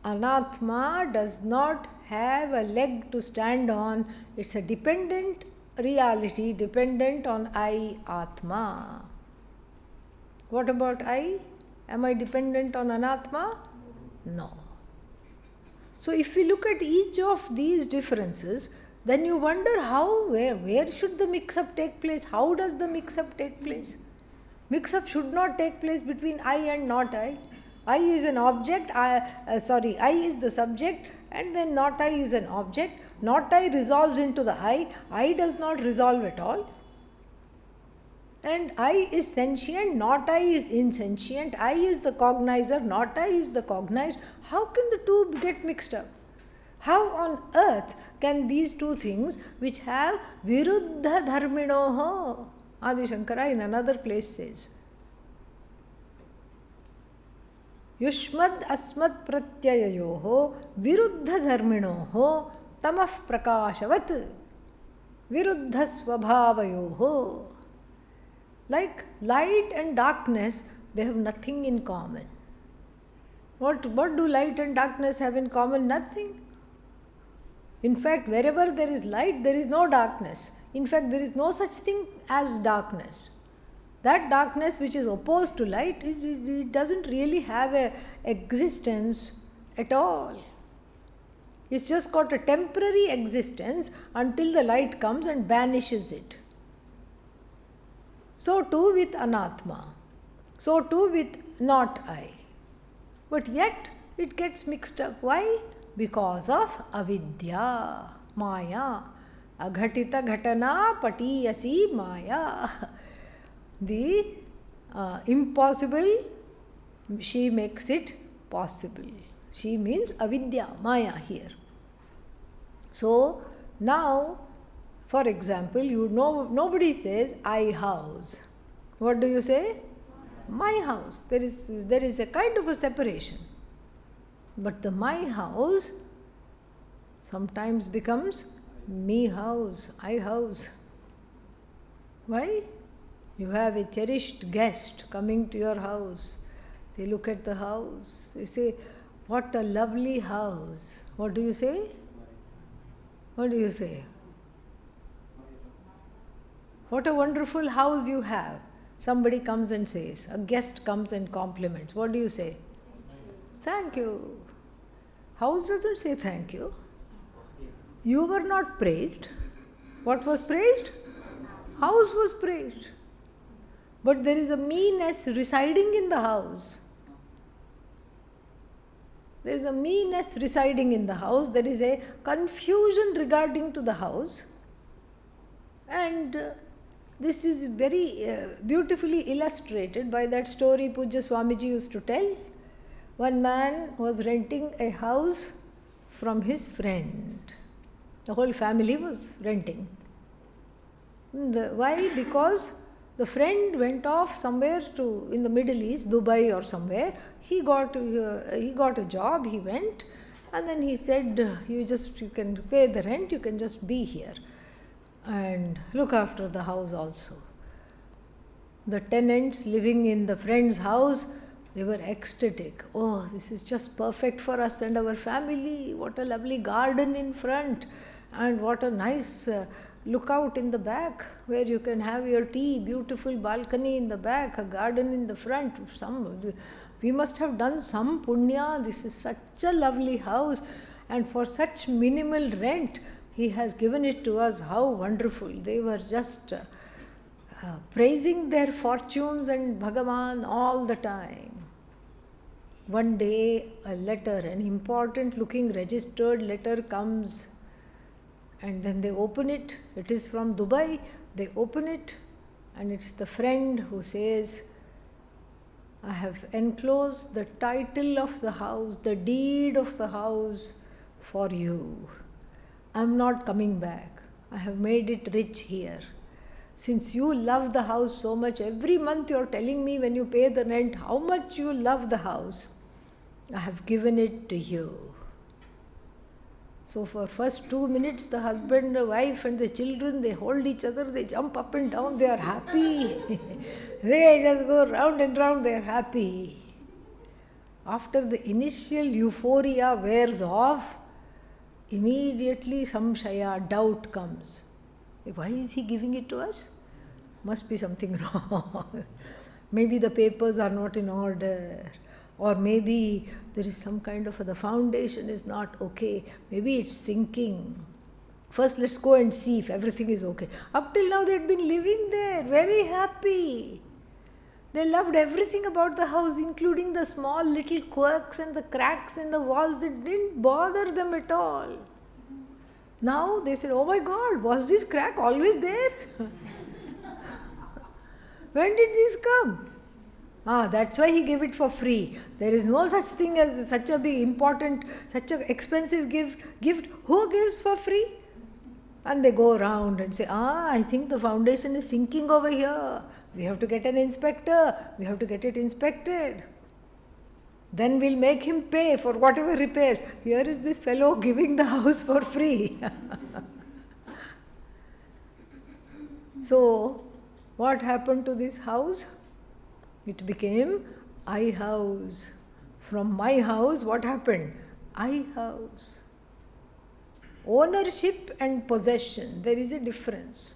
Anatma does not have a leg to stand on. It's a dependent reality, dependent on I, Atma. What about I? Am I dependent on Anatma? No. So if we look at each of these differences, then you wonder how, where should the mix-up take place? How does the mix-up take place? Mix-up should not take place between I and not I. I is an object, I is the subject, and then not I is an object. Not I resolves into the I does not resolve at all. And I is sentient, not I is insentient. I is the cognizer, not I is the cognized. How can the two get mixed up? How on earth can these two things, which have viruddha dharminoho, Adi Shankara in another place says, Yushmad asmad pratyayayoho viruddha dharminoho tamah prakashavat viruddha svabhavayoho. Like light and darkness, they have nothing in common. What do light and darkness have in common? Nothing. In fact, wherever there is light, there is no darkness. In fact, there is no such thing as darkness. That darkness which is opposed to light, it doesn't really have an existence at all. It's just got a temporary existence until the light comes and banishes it. So too with Anatma. So too with not I. But yet it gets mixed up. Why? Because of avidya, maya. Aghatita ghatana patiyasi maya. The impossible, she makes it possible. She means avidya, maya here. So now, for example, you know, nobody says I house. What do you say? My house. There is a kind of a separation. But the my house sometimes becomes me house, I house. Why? You have a cherished guest coming to your house. They look at the house. They say, what a lovely house. What do you say? What do you say? What a wonderful house you have. Somebody comes and says, a guest comes and compliments. What do you say? Thank you. House doesn't say thank you. You were not praised. What was praised? House was praised. But there is a meanness residing in the house. There is a meanness residing in the house. There is a confusion regarding to the house. And this is very beautifully illustrated by that story Pujya Swamiji used to tell. One man was renting a house from his friend. The whole family was renting. Why? Because the friend went off somewhere to in the Middle East, Dubai or somewhere. He got a job. He went, and then he said, "You can pay the rent. You can just be here and look after the house also." The tenants living in the friend's house, they were ecstatic. Oh, this is just perfect for us and our family. What a lovely garden in front, and what a nice lookout in the back where you can have your tea, beautiful balcony in the back, a garden in the front. We must have done some punya. This is such a lovely house. And for such minimal rent, he has given it to us. How wonderful. They were just praising their fortunes and Bhagavan all the time. One day, a letter, an important looking registered letter comes, and then they open it. It is from Dubai. They open it, and it's the friend who says, I have enclosed the title of the house, the deed of the house for you. I'm not coming back. I have made it rich here. Since you love the house so much, every month you're telling me when you pay the rent how much you love the house. I have given it to you. So for first 2 minutes, the husband, the wife and the children, they hold each other, they jump up and down, they are happy. They just go round and round, they are happy. After the initial euphoria wears off, immediately samshaya, doubt comes. Why is he giving it to us? Must be something wrong. Maybe the papers are not in order. Or maybe there is some kind of the foundation is not okay. Maybe it's sinking. First let's go and see if everything is okay. Up till now they had been living there, very happy. They loved everything about the house, including the small little quirks and the cracks in the walls that didn't bother them at all. Now they said, oh my God, was this crack always there? When did this come? That's why he gave it for free. There is no such thing as such a big important, such an expensive gift. Who gives for free? And they go around and say, I think the foundation is sinking over here. We have to get an inspector. We have to get it inspected. Then we'll make him pay for whatever repairs. Here is this fellow giving the house for free. So, what happened to this house? It became I house. From my house, what happened? I house. Ownership and possession, there is a difference.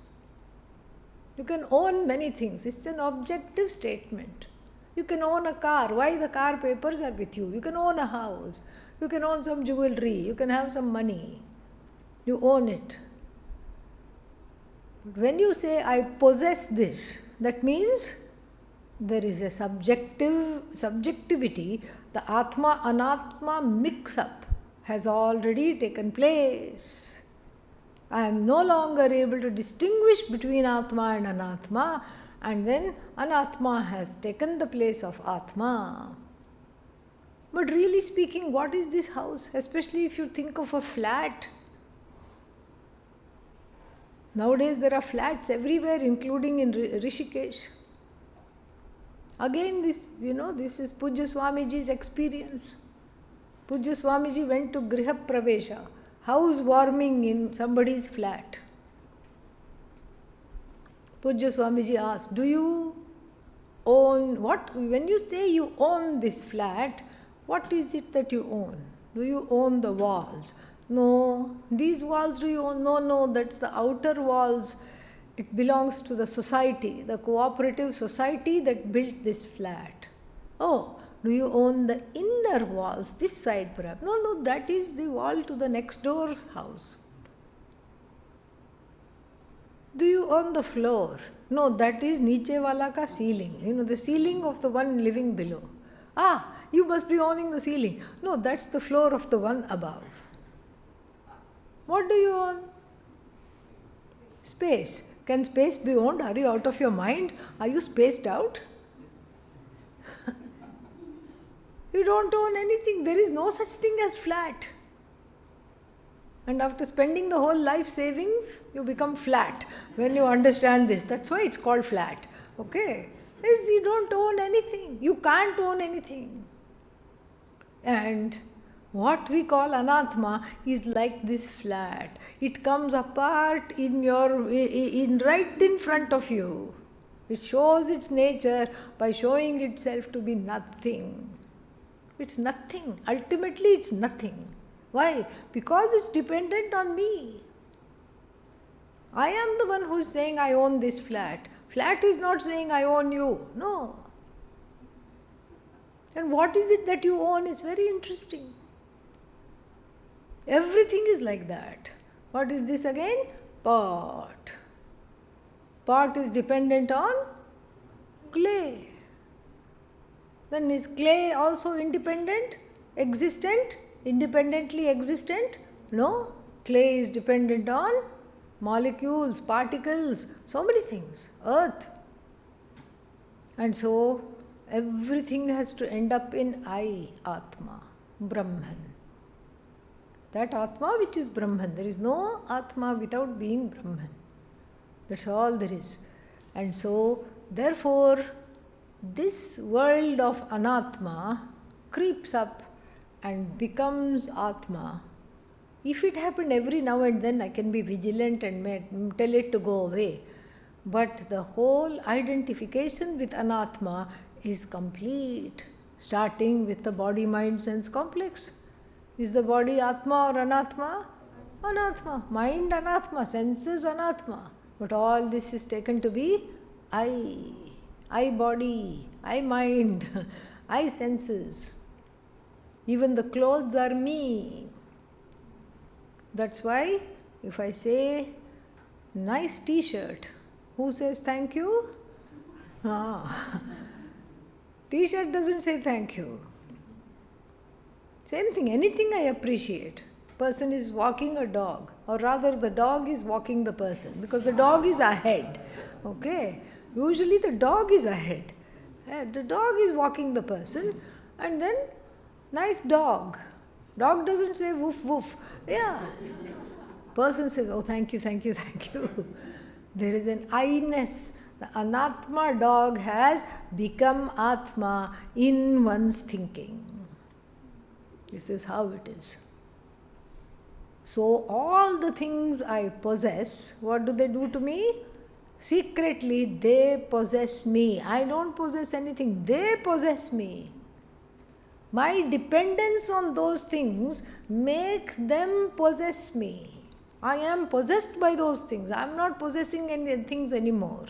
You can own many things. It's an objective statement. You can own a car. Why? The car papers are with you. You can own a house. You can own some jewelry. You can have some money. You own it. But when you say, I possess this, that means there is a subjectivity. The Atma-Anatma mix-up has already taken place. I am no longer able to distinguish between Atma and Anatma, and then Anatma has taken the place of Atma. But really speaking, what is this house? Especially if you think of a flat. Nowadays there are flats everywhere, including in Rishikesh. Again, this is Pujya Swamiji's experience. Pujya Swamiji went to Griha Pravesha, housewarming in somebody's flat. Pujya Swamiji asked, do you own what? When you say you own this flat, what is it that you own? Do you own the walls? No. These walls do you own? No, that's the outer walls. It belongs to the society, the cooperative society that built this flat. Oh, do you own the inner walls, this side perhaps? No, that is the wall to the next door's house. Do you own the floor? No, that is niche wala ka ceiling, the ceiling of the one living below. You must be owning the ceiling. No, that's the floor of the one above. What do you own? Space. Can space be owned? Are you out of your mind? Are you spaced out? You don't own anything. There is no such thing as flat. And after spending the whole life savings, you become flat when you understand this. That's why it's called flat. Okay? You don't own anything. You can't own anything. And what we call anatma is like this flat. It comes apart right in front of you. It shows its nature by showing itself to be nothing. It's nothing. Ultimately, it's nothing. Why? Because it's dependent on me. I am the one who's saying I own this flat. Flat is not saying I own you. No. And what is it that you own is very interesting. Everything is like that. What is this again? Pot. Pot is dependent on clay. Then is clay also independent, existent, independently existent? No. Clay is dependent on molecules, particles, so many things, earth. And so everything has to end up in I, Atma, Brahman. That Atma which is Brahman. There is no Atma without being Brahman. That's all there is. And so, therefore, this world of Anatma creeps up and becomes Atma. If it happened every now and then, I can be vigilant and tell it to go away. But the whole identification with Anatma is complete, starting with the body-mind sense complex. Is the body Atma or Anatma? Anatma. Mind Anatma, senses Anatma. But all this is taken to be I body, I mind, I senses. Even the clothes are me. That's why if I say, nice t-shirt, who says thank you? T-shirt doesn't say thank you. Same thing, anything I appreciate. Person is walking a dog, or rather the dog is walking the person, because the dog is ahead. Okay? Usually the dog is ahead. The dog is walking the person, and then, nice dog. Dog doesn't say woof woof. Yeah. Person says, oh thank you, thank you, thank you. There is an I-ness. The Anatma dog has become Atma in one's thinking. This is how it is. So all the things I possess, what do they do to me? Secretly they possess me. I don't possess anything. They possess me. My dependence on those things make them possess me. I am possessed by those things. I am not possessing any things anymore.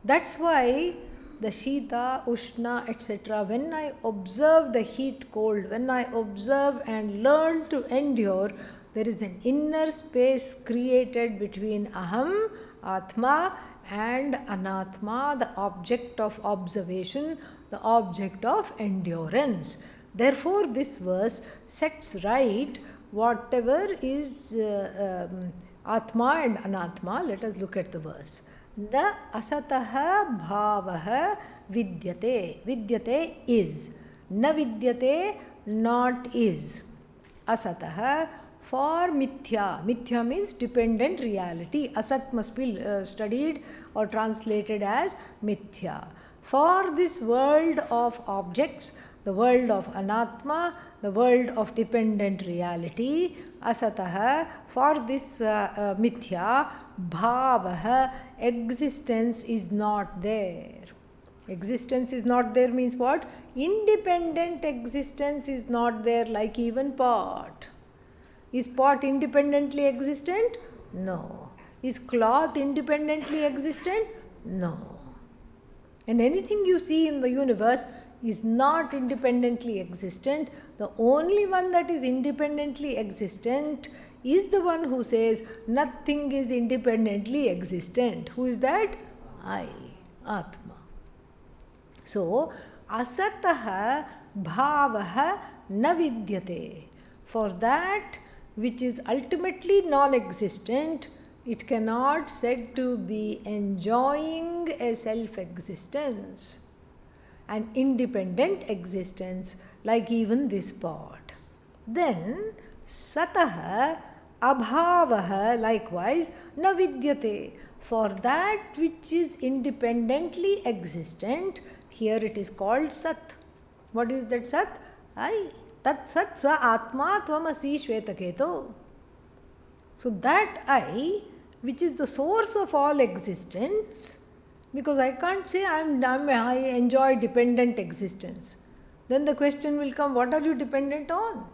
That's why the Shita, Ushna, etc., when I observe the heat, cold, when I observe and learn to endure, there is an inner space created between Aham, Atma, and Anatma, the object of observation, the object of endurance. Therefore, this verse sets right whatever is Atma and Anatma. Let us look at the verse. Na asataha bhavaha vidyate. Vidyate is. Na vidyate not is. Asataha for mithya. Mithya means dependent reality. Asat must be studied or translated as mithya. For this world of objects, the world of anatma, the world of dependent reality, asataha, for this mithya, bhavaha, existence is not there. Existence is not there means what? Independent existence is not there, like even pot. Is pot independently existent? No. Is cloth independently existent? No. And anything you see in the universe is not independently existent. The only one that is independently existent is the one who says nothing is independently existent. Who is that? I, Atma. So, asataha bhavaha na vidyate. For that which is ultimately non-existent, it cannot said to be enjoying a self-existence, an independent existence, like even this pot. Then, sataha abhavaha, likewise, na vidyate. For that which is independently existent, here it is called sat. What is that sat? I. Tat sat sa atma tvamasi shvetaketo. So that I, which is the source of all existence, because I can't say I enjoy dependent existence. Then the question will come, what are you dependent on?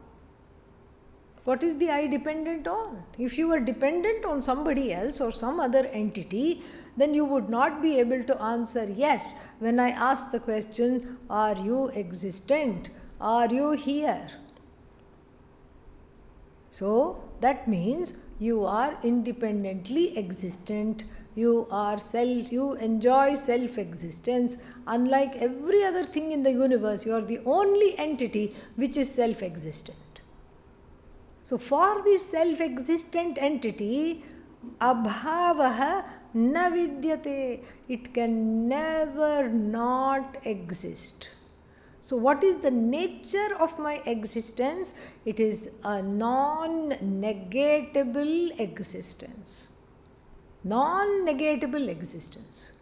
What is the I dependent on? If you were dependent on somebody else or some other entity, then you would not be able to answer yes when I ask the question, are you existent? Are you here? So that means you are independently existent. You enjoy self-existence. Unlike every other thing in the universe, you are the only entity which is self-existent. So for this self-existent entity, abhavaha na vidyate. It can never not exist. So what is the nature of my existence? It is a non-negatable existence. Non-negatable existence.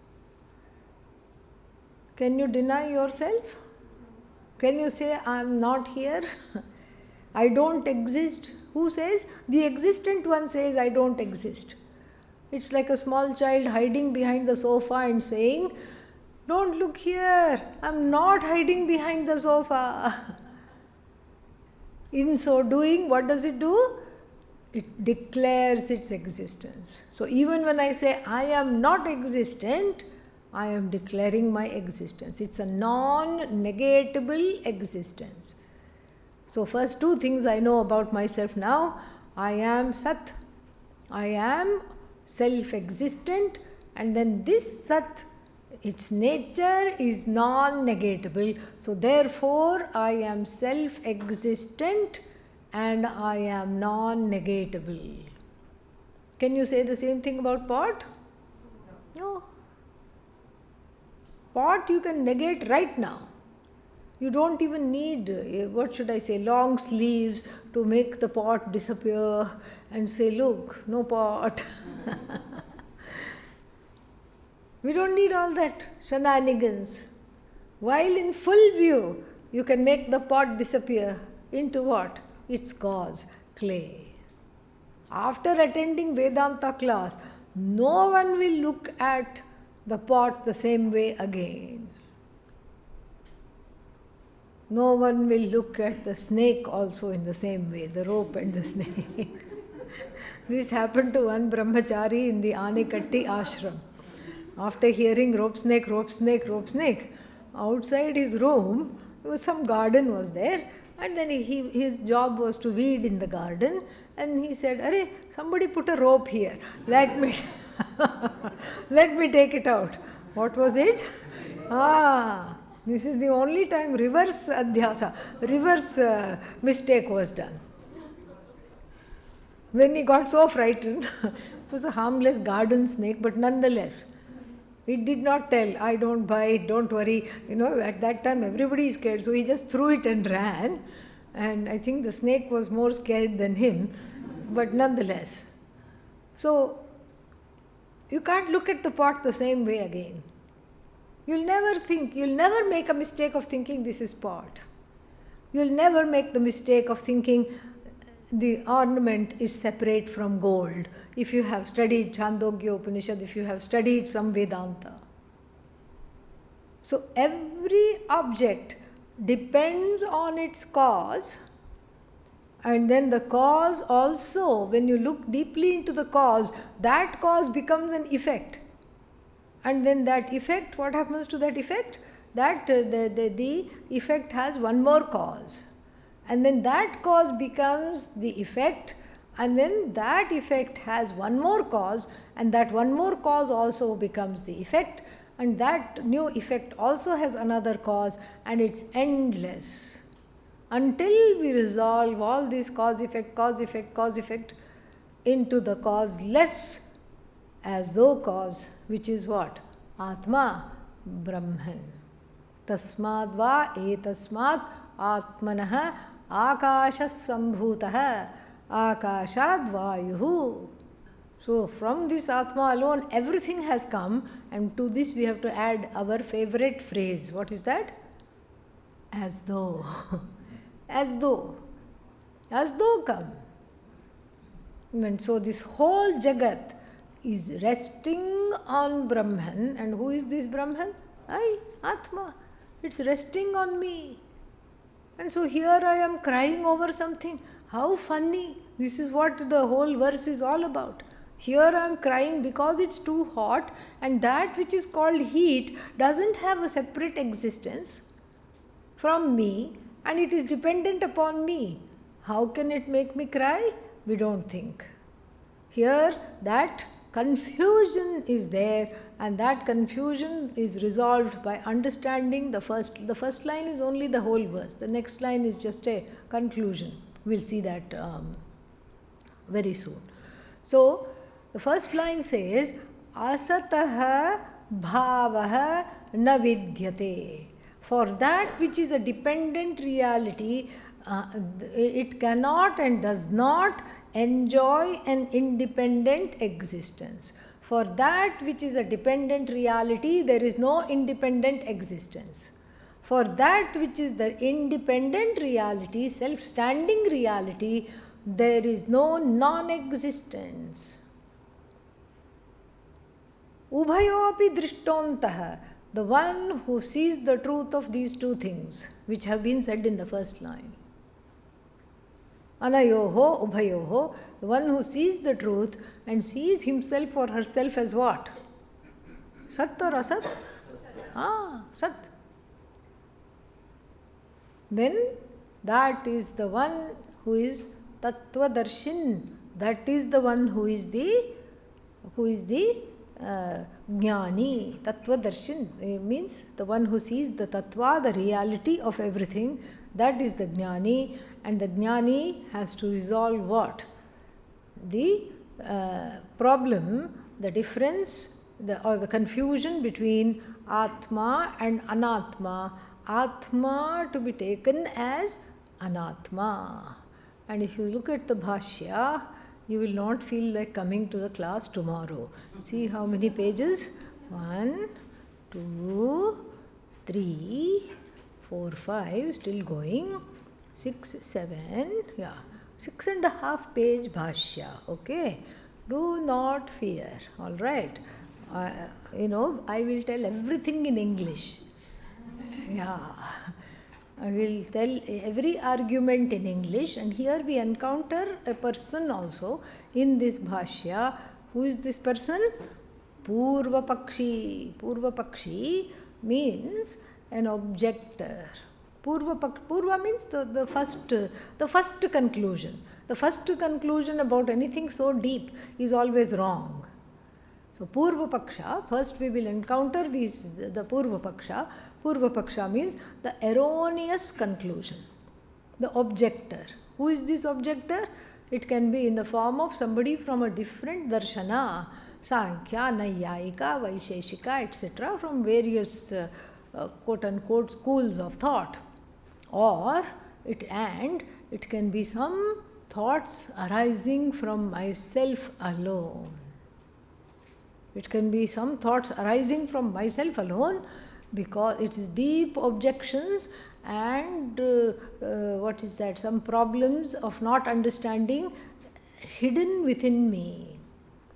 Can you deny yourself? Can you say, I am not here? I don't exist? Who says? The existent one says, I don't exist. It's like a small child hiding behind the sofa and saying, don't look here, I'm not hiding behind the sofa. In so doing, what does it do? It declares its existence. So even when I say I am not existent, I am declaring my existence. It's a non-negatable existence. So first two things I know about myself now. I am Sat. I am self-existent, and then this Sat, its nature is non-negatable. So therefore I am self-existent and I am non-negatable. Can you say the same thing about pot? No. Pot you can negate right now. You don't even need, long sleeves to make the pot disappear and say, look, no pot. We don't need all that shenanigans. While in full view, you can make the pot disappear into what? Its cause, clay. After attending Vedanta class, no one will look at the pot the same way again. No one will look at the snake also in the same way, the rope and the snake. This happened to one brahmachari in the Anikatti ashram. After hearing rope snake, rope snake, rope snake, outside his room, some garden was there, and then his job was to weed in the garden, and he said, "Arey, somebody put a rope here. Let me take it out." What was it? This is the only time reverse mistake was done. Then he got so frightened. It was a harmless garden snake, but nonetheless, it did not tell, I don't bite, don't worry. At that time everybody is scared, so he just threw it and ran. And I think the snake was more scared than him, but nonetheless. So, you can't look at the pot the same way again. You'll never make a mistake of thinking this is pot. You'll never make the mistake of thinking the ornament is separate from gold. If you have studied Chandogya Upanishad, if you have studied some Vedanta. So every object depends on its cause, and then the cause also, when you look deeply into the cause, that cause becomes an effect. And then that effect, what happens to that effect? That the effect has one more cause. And then that cause becomes the effect, and then that effect has one more cause, and that one more cause also becomes the effect, and that new effect also has another cause, and it's endless. Until we resolve all these cause, effect, cause, effect, cause, effect into the causeless as though cause, which is what? Atma, Brahman. Tasmad va etasmat atmanah akashas sambhutah akashad vayuhu. So from this Atma alone everything has come, and to this we have to add our favorite phrase. What is that? As though. As though. As though come. And so this whole Jagat is resting on Brahman. And who is this Brahman? Atma. It's resting on me. And so here I am crying over something. How funny. This is what the whole verse is all about. Here I am crying because it's too hot, and that which is called heat doesn't have a separate existence from me, and it is dependent upon me. How can it make me cry? We don't think. Here, that confusion is there, and that confusion is resolved by understanding the first. The first line is only the whole verse. The next line is just a conclusion. We'll see that very soon. So, the first line says, asataha bhavaha na vidyate. For that which is a dependent reality, it cannot and does not enjoy an independent existence. For that which is a dependent reality, there is no independent existence. For that which is the independent reality, self-standing reality, there is no non-existence. Ubhayopi drishtontaha, the one who sees the truth of these two things, which have been said in the first line. Anayoho, ubhayoho, the one who sees the truth and sees himself or herself as what? Sat or asat? Sat. Then that is the one who is Tattvadarshin. That is the one who is the Jnani. Tattvadarshin means the one who sees the Tattva, the reality of everything. That is the Jnani, and the Jnani has to resolve what? The problem, the difference, or the confusion between Atma and Anatma. Atma to be taken as Anatma. And if you look at the Bhashya, you will not feel like coming to the class tomorrow. See how many pages? 1, 2, 3, 4, 5, still going. 6, 7, 6.5 page Bhashya. Okay, do not fear. All right, I will tell everything in English. I will tell every argument in English, and here we encounter a person also in this Bhashya. Who is this person? Purva Pakshi. Purva Pakshi means an objector. Purva means the first conclusion. The first conclusion about anything so deep is always wrong. So Purva Paksha, first we will encounter the Purva Paksha. Purva Paksha means the erroneous conclusion, the objector. Who is this objector? It can be in the form of somebody from a different darshana, Sankhya, Naiyayika, Vaisheshika, etc., from various quote unquote schools of thought. Or it can be some thoughts arising from myself alone. It can be some thoughts arising from myself alone, because it is deep objections and some problems of not understanding hidden within me,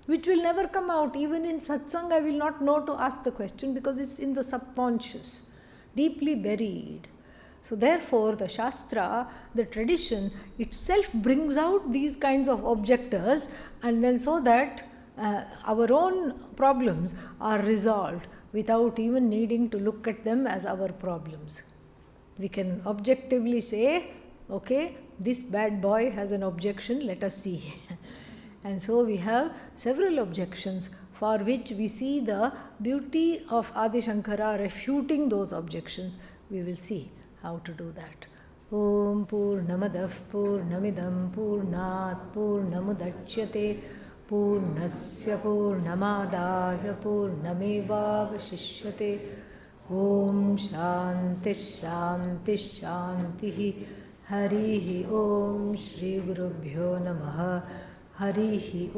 which will never come out. Even in satsang, I will not know to ask the question because it's in the subconscious, deeply buried. So therefore, the Shastra, the tradition itself brings out these kinds of objectors, and then so that our own problems are resolved without even needing to look at them as our problems. We can objectively say, okay, this bad boy has an objection, let us see. And so we have several objections for which we see the beauty of Adi Shankara refuting those objections. We will see how to do that. Om Purnamadav Purnamidam Purnat Purnamudachyate Purnasya Purnamadaya Purnamevavashishyate. Om Shanti Shanti Shanti. Harihi Om Shri Gurubhyo Namaha. Harihi Om.